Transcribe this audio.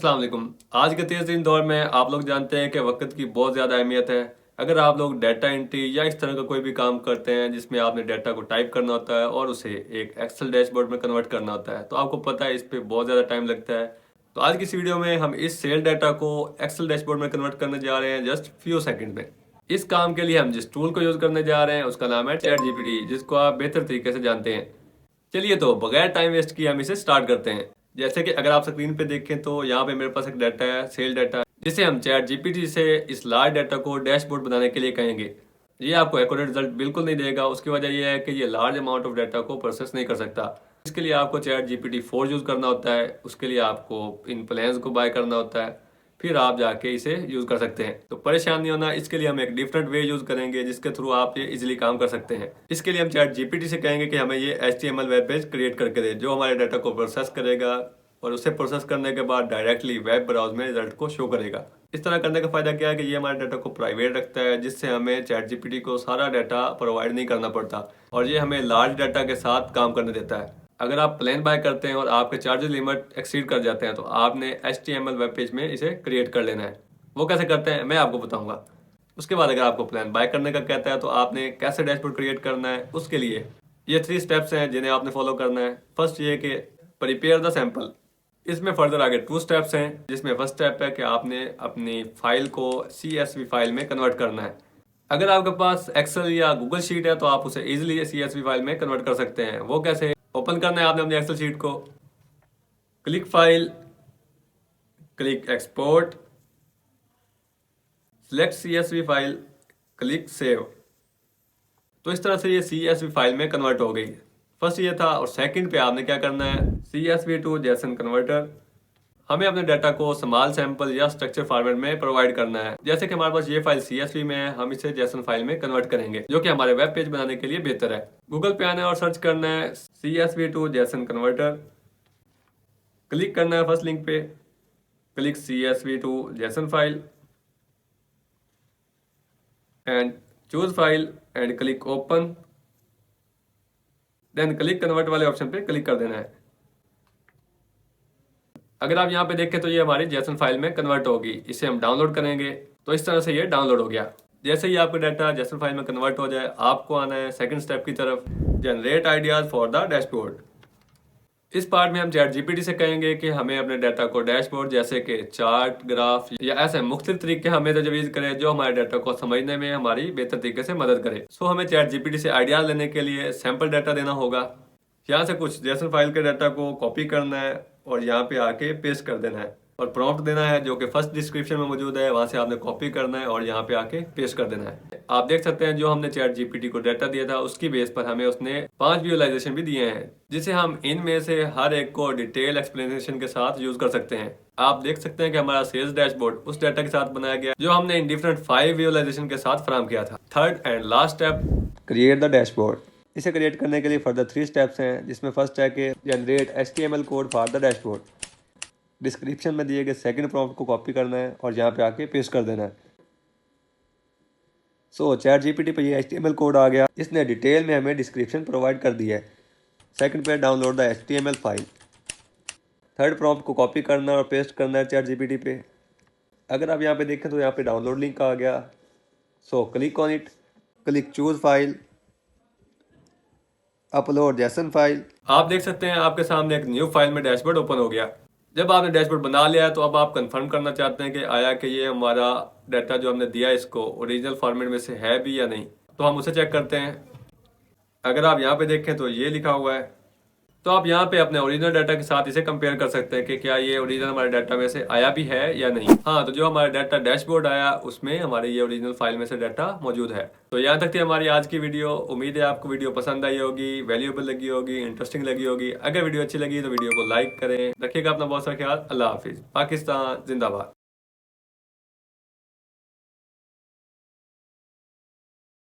अस्सलाम वालेकुम। आज के तेज़ दिन दौर में आप लोग जानते हैं कि वक्त की बहुत ज़्यादा अहमियत है। अगर आप लोग डाटा एंट्री या इस तरह का कोई भी काम करते हैं जिसमें आपने डाटा को टाइप करना होता है और उसे एक एक्सेल डैशबोर्ड में कन्वर्ट करना होता है, तो आपको पता है इस पे बहुत ज़्यादा टाइम लगता है। तो आज की इस वीडियो में हम इस सेल डाटा को एक्सेल डैशबोर्ड में कन्वर्ट करने जा रहे हैं जस्ट फ्यू सेकेंड में। इस काम के लिए हम जिस टूल को यूज़ करने जा रहे हैं उसका नाम है चैट जीपीटी, जिसको आप बेहतर तरीके से जानते हैं। चलिए तो बगैर टाइम वेस्ट किए हम इसे स्टार्ट करते हैं। जैसे कि अगर आप स्क्रीन पे देखें तो यहाँ पे मेरे पास एक डाटा है, सेल डाटा, जिसे हम चैट जीपीटी से इस लार्ज डाटा को डैशबोर्ड बनाने के लिए कहेंगे। ये आपको एक्यूरेट रिजल्ट बिल्कुल नहीं देगा। उसकी वजह यह है कि ये लार्ज अमाउंट ऑफ डाटा को प्रोसेस नहीं कर सकता। इसके लिए आपको चैट जीपीटी 4 यूज़ करना होता है। उसके लिए आपको इन प्लान्स को बाय करना होता है, फिर आप जाके इसे यूज़ कर सकते हैं। तो परेशान नहीं होना, इसके लिए हम एक डिफरेंट वे यूज़ करेंगे जिसके थ्रू आप ये इजीली काम कर सकते हैं। इसके लिए हम चैट जीपीटी से कहेंगे कि हमें ये HTML वेब पेज क्रिएट करके दे, जो हमारे डाटा को प्रोसेस करेगा और उसे प्रोसेस करने के बाद डायरेक्टली वेब ब्राउज में रिजल्ट को शो करेगा। इस तरह करने का फायदा क्या है कि ये हमारे डाटा को प्राइवेट रखता है, जिससे हमें चैट जीपीटी को सारा डाटा प्रोवाइड नहीं करना पड़ता और ये हमें लार्ज डाटा के साथ काम करने देता है। अगर आप प्लान बाय करते हैं और आपके चार्जेस लिमिट एक्सीड कर जाते हैं तो आपने HTML वेब पेज में इसे क्रिएट कर लेना है। वो कैसे करते हैं मैं आपको बताऊंगा। उसके बाद अगर आपको प्लान बाय करने का कहता है तो आपने कैसे डैशबोर्ड क्रिएट करना है, उसके लिए ये 3 स्टेप्स हैं जिन्हें आपने फॉलो करना है। फर्स्ट ये कि प्रिपेयर द सैंपल। इसमें फर्दर आगे 2 स्टेप्स हैं, जिसमें फर्स्ट स्टेप है कि आपने अपनी फाइल को CSV फाइल में कन्वर्ट करना है। अगर आपके पास एक्सेल या गूगल शीट है तो आप उसे इजीली CSV फाइल में कन्वर्ट कर सकते हैं। वो कैसे? ओपन करना है आपने अपनी एक्सेल शीट को, click file, click export, select CSV file, click save. तो इस तरह से ये CSV फाइल में कन्वर्ट हो गई। फर्स्ट ये था। और सेकंड पे आपने क्या करना है, CSV टू जेसन कन्वर्टर। हमें अपने डाटा को स्मॉल सैंपल या स्ट्रक्चर फॉर्मेट में प्रोवाइड करना है। जैसे कि हमारे पास ये फाइल CSV में है, हम इसे जेसन फाइल में कन्वर्ट करेंगे, जो कि हमारे वेब पेज बनाने के लिए बेहतर है। गूगल पे आना है और सर्च करना है CSV to JSON converter. Click करना है फर्स्ट लिंक पे, click CSV to JSON file and choose file and click open. Then click convert वाले ऑप्शन पे क्लिक कर देना है। अगर आप यहाँ पे देखें तो ये हमारी जेसन फाइल में कन्वर्ट होगी। इसे हम डाउनलोड करेंगे तो इस तरह से ये डाउनलोड हो गया। जैसे ही आपका डाटा जेसन फाइल में कन्वर्ट हो जाए, आपको आना है सेकंड स्टेप की तरफ, generate ideas for the dashboard. इस पार्ट में हम चैट जीपीटी से कहेंगे कि हमें अपने डाटा को डैशबोर्ड जैसे कि चार्ट, ग्राफ या ऐसे मुख्तलिफ तरीके हमें तजवीज़ करें जो हमारे डाटा को समझने में हमारी बेहतर तरीके से मदद करे। सो हमें चैट जीपीटी से आइडियाज लेने के लिए सैम्पल डाटा देना होगा। यहाँ से कुछ जेसन फाइल के डाटा को कॉपी करना है और यहाँ पे आके पेस्ट कर देना है और प्रॉम्प्ट देना है जो कि फर्स्ट डिस्क्रिप्शन में मौजूद है। वहां से आपने कॉपी करना है और यहाँ पे आके पेस्ट कर देना है। आप देख सकते हैं जो हमने चैट जीपीटी को डाटा दिया था उसकी बेस पर हमें उसने 5 विजुअलाइजेशन भी दिए हैं, जिसे हम इनमें से हर एक को डिटेल एक्सप्लेनेशन के साथ यूज कर सकते हैं। आप देख सकते हैं कि हमारा सेल्स डैशबोर्ड उस डाटा के साथ बनाया गया जो हमने इन डिफरेंट 5 विजुअलाइजेशन के साथ फराहम किया था। Third and last step, create the dashboard. इसे क्रिएट करने के लिए फर्दर 3 स्टेप्स हैं, जिसमें फर्स्ट है कि generate HTML code for the dashboard. Description में दिए गए सेकंड प्रॉम्प्ट को कॉपी करना है और यहाँ पे आके पेस्ट कर देना है। सो चैट जीपीटी पे ये HTML कोड आ गया। इसने डिटेल में हमें डिस्क्रिप्शन प्रोवाइड कर दी है। सेकंड पे download the HTML file. Third prompt को कॉपी करना और पेस्ट करना है चैट जीपीटी पे। अगर आप यहाँ पे देखें तो यहाँ पे डाउनलोड लिंक आ गया। So click on it, click choose file, upload JSON file. आप देख सकते हैं आपके सामने एक न्यू फाइल में डैशबोर्ड ओपन हो गया। जब आपने डैशबोर्ड बना लिया है तो अब आप कंफर्म करना चाहते हैं कि आया कि ये हमारा डाटा जो हमने दिया इसको ओरिजिनल फॉर्मेट में से है भी या नहीं। तो हम उसे चेक करते हैं। अगर आप यहाँ पे देखें तो ये लिखा हुआ है, तो आप यहाँ पे अपने ओरिजिनल डाटा के साथ इसे कंपेयर कर सकते हैं कि क्या ये ओरिजिनल हमारे डाटा में से आया भी है या नहीं। हाँ, तो जो हमारा डाटा डैशबोर्ड आया उसमें हमारे ये ओरिजिनल फाइल में से डाटा मौजूद है। तो यहाँ तक थी हमारी आज की वीडियो। उम्मीद है आपको वीडियो पसंद आई होगी, वैल्यूएबल लगी होगी, इंटरेस्टिंग लगी होगी। अगर वीडियो अच्छी लगी तो वीडियो को लाइक करें। रखिएगा अपना बहुत सारा ख्याल। अल्लाह हाफिज। पाकिस्तान जिंदाबाद।